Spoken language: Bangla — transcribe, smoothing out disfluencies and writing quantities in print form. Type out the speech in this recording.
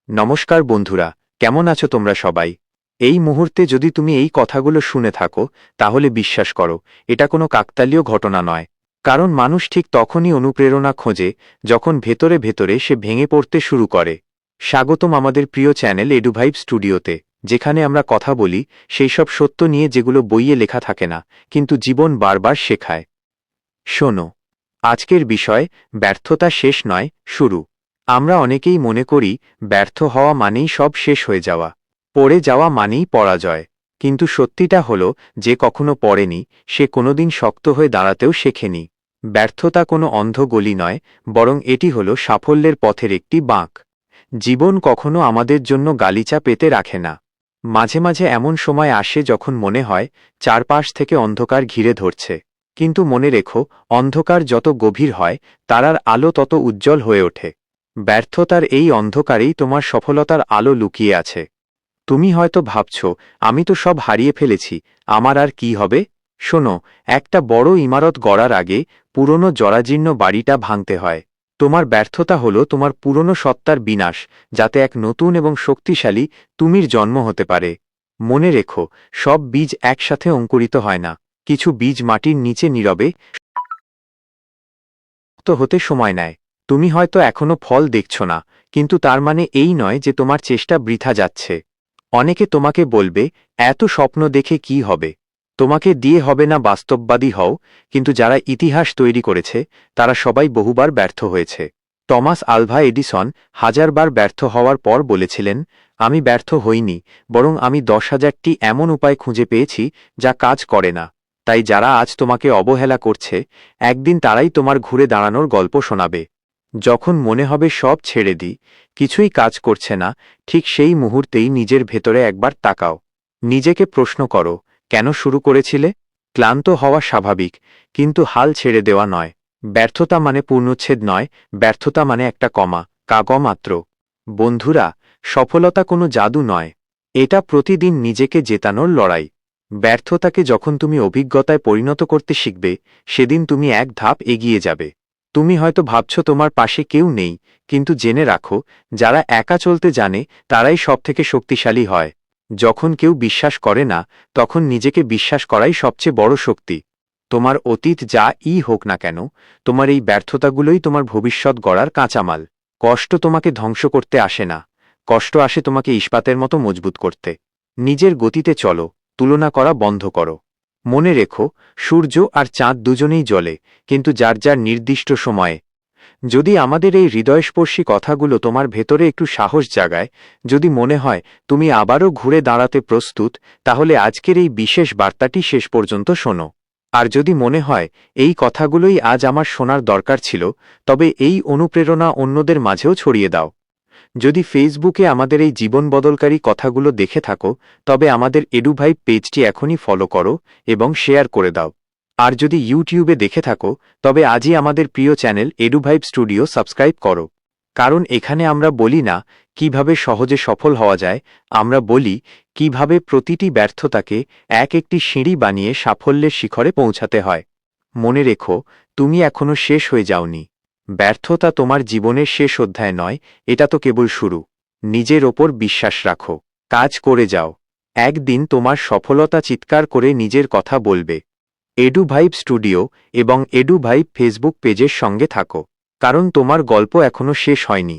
নমস্কার বন্ধুরা, কেমন আছো তোমরা সবাই? এই মুহূর্তে যদি তুমি এই কথাগুলো শুনে থাকো তাহলে বিশ্বাস করো, এটা কোনো কাকতালীয় ঘটনা নয়। কারণ মানুষ ঠিক তখনই অনুপ্রেরণা খোঁজে যখন ভেতরে ভেতরে সে ভেঙে পড়তে শুরু করে। স্বাগতম আমাদের প্রিয় চ্যানেল এডুভাইব স্টুডিওতে, যেখানে আমরা কথা বলি সেই সব সত্য নিয়ে যেগুলো বইয়ে লেখা থাকে না, কিন্তু জীবন বারবার শেখায়। শোনো, আজকের বিষয় ব্যর্থতা শেষ নয়, শুরু। আমরা অনেকেই মনে করি ব্যর্থ হওয়া মানেই সব শেষ হয়ে যাওয়া, পড়ে যাওয়া মানেই পরাজয়। কিন্তু সত্যিটা হলো, যে কখনো পড়েনি সে কোনোদিন শক্ত হয়ে দাঁড়াতেও শেখেনি। ব্যর্থতা কোনো অন্ধ গলি নয়, বরং এটি হলো সাফল্যের পথের একটি বাঁক। জীবন কখনো আমাদের জন্য গালিচা পেতে রাখে না। মাঝে মাঝে এমন সময় আসে যখন মনে হয় চারপাশ থেকে অন্ধকার ঘিরে ধরছে। কিন্তু মনে রেখো, অন্ধকার যত গভীর হয় তারার আলো তত উজ্জ্বল হয়ে ওঠে। ব্যর্থতার এই অন্ধকারেই তোমার সফলতার আলো লুকিয়ে আছে। তুমি হয়তো ভাবছ, আমি তো সব হারিয়ে ফেলেছি, আমার আর কি হবে? শোনো, একটা বড় ইমারত গড়ার আগে পুরনো জরাজীর্ণ বাড়িটা ভাঙতে হয়। তোমার ব্যর্থতা হলো তোমার পুরনো সত্তার বিনাশ, যাতে এক নতুন এবং শক্তিশালী তুমির জন্ম হতে পারে। মনে রেখো, সব বীজ একসাথে অঙ্কুরিত হয় না। কিছু বীজ মাটির নিচে নীরবে তো হতে সময় নেয়। তুমি হয়তো এখনো ফল দেখছ না, কিন্তু তার মানে এই নয় যে তোমার চেষ্টা বৃথা যাচ্ছে। অনেকে তোমাকে বলবে, এত স্বপ্ন দেখে কি হবে? তোমাকে দিয়ে হবে না বাস্তববাদী হও। কিন্তু যারা ইতিহাস তৈরি করেছে তারা সবাই বহুবার ব্যর্থ হয়েছে। টমাস আলভা এডিসন হাজারবার ব্যর্থ হওয়ার পর বলেছিলেন, আমি ব্যর্থ হইনি, বরং আমি 10,000টি এমন উপায় খুঁজে পেয়েছি যা কাজ করে না। তাই যারা আজ তোমাকে অবহেলা করছে, একদিন তারাই তোমার ঘুরে দাঁড়ানোর গল্প শোনাবে। যখন মনে হবে সব ছেড়ে দিই, কিছুই কাজ করছে না, ঠিক সেই মুহূর্তেই নিজের ভেতরে একবার তাকাও। নিজেকে প্রশ্ন করো, কেন শুরু করেছিলে? ক্লান্ত হওয়া স্বাভাবিক, কিন্তু হাল ছেড়ে দেওয়া নয়। ব্যর্থতা মানে পূর্ণচ্ছেদ নয়, ব্যর্থতা মানে একটা কাগ মাত্র। বন্ধুরা, সফলতা কোনো জাদু নয়, এটা প্রতিদিন নিজেকে জেতানোর লড়াই। ব্যর্থতাকে যখন তুমি অভিজ্ঞতায় পরিণত করতে শিখবে, সেদিন তুমি এক ধাপ এগিয়ে যাবে। তুমি হয়তো ভাবছ তোমার পাশে কেউ নেই, কিন্তু জেনে রাখো, যারা একা চলতে জানে তারাই সবথেকে শক্তিশালী হয়। যখন কেউ বিশ্বাস করে না, তখন নিজেকে বিশ্বাস করাই সবচেয়ে বড় শক্তি। তোমার অতীত যা হোক না কেন, তোমার এই ব্যর্থতাগুলোই তোমার ভবিষ্যৎ গড়ার কাঁচামাল। কষ্ট তোমাকে ধ্বংস করতে আসে না, কষ্ট আসে তোমাকে ইস্পাতের মতো মজবুত করতে। নিজের গতিতে চলো, তুলনা করা বন্ধ করো। মনে রেখো, সূর্য আর চাঁদ দুজনেই জ্বলে, কিন্তু যার যার নির্দিষ্ট সময়ে। যদি আমাদের এই হৃদয়স্পর্শী কথাগুলো তোমার ভেতরে একটু সাহস জাগায়, যদি মনে হয় তুমি আবারও ঘুরে দাঁড়াতে প্রস্তুত, তাহলে আজকের এই বিশেষ বার্তাটি শেষ পর্যন্ত শোনো। আর যদি মনে হয় এই কথাগুলোই আজ আমার শোনার দরকার ছিল, তবে এই অনুপ্রেরণা অন্যদের মাঝেও ছড়িয়ে দাও। যদি ফেসবুকে আমাদের এই জীবন বদলকারী কথাগুলো দেখে থাকো, তবে আমাদের এডুভাইব পেজটি এখনই ফলো করো এবং শেয়ার করে দাও। আর যদি ইউটিউবে দেখে থাকো, তবে আজই আমাদের প্রিয় চ্যানেল এডুভাইব স্টুডিও সাবস্ক্রাইব করো। কারণ এখানে আমরা বলি না কিভাবে সহজে সফল হওয়া যায়, আমরা বলি কিভাবে প্রতিটি ব্যর্থতাকে একটি সিঁড়ি বানিয়ে সাফল্যের শিখরে পৌঁছাতে হয়। মনে রেখো, তুমি এখনো শেষ হয়ে যাওনি। ব্যর্থতা তোমার জীবনের শেষ অধ্যায় নয়, এটা তো কেবল শুরু। নিজের ওপর বিশ্বাস রাখো, কাজ করে যাও। একদিন তোমার সফলতা চিৎকার করে নিজের কথা বলবে। এডুভাইব স্টুডিও এবং এডুভাইব ফেসবুক পেজের সঙ্গে থাকো, কারণ তোমার গল্প এখনো শেষ হয়নি।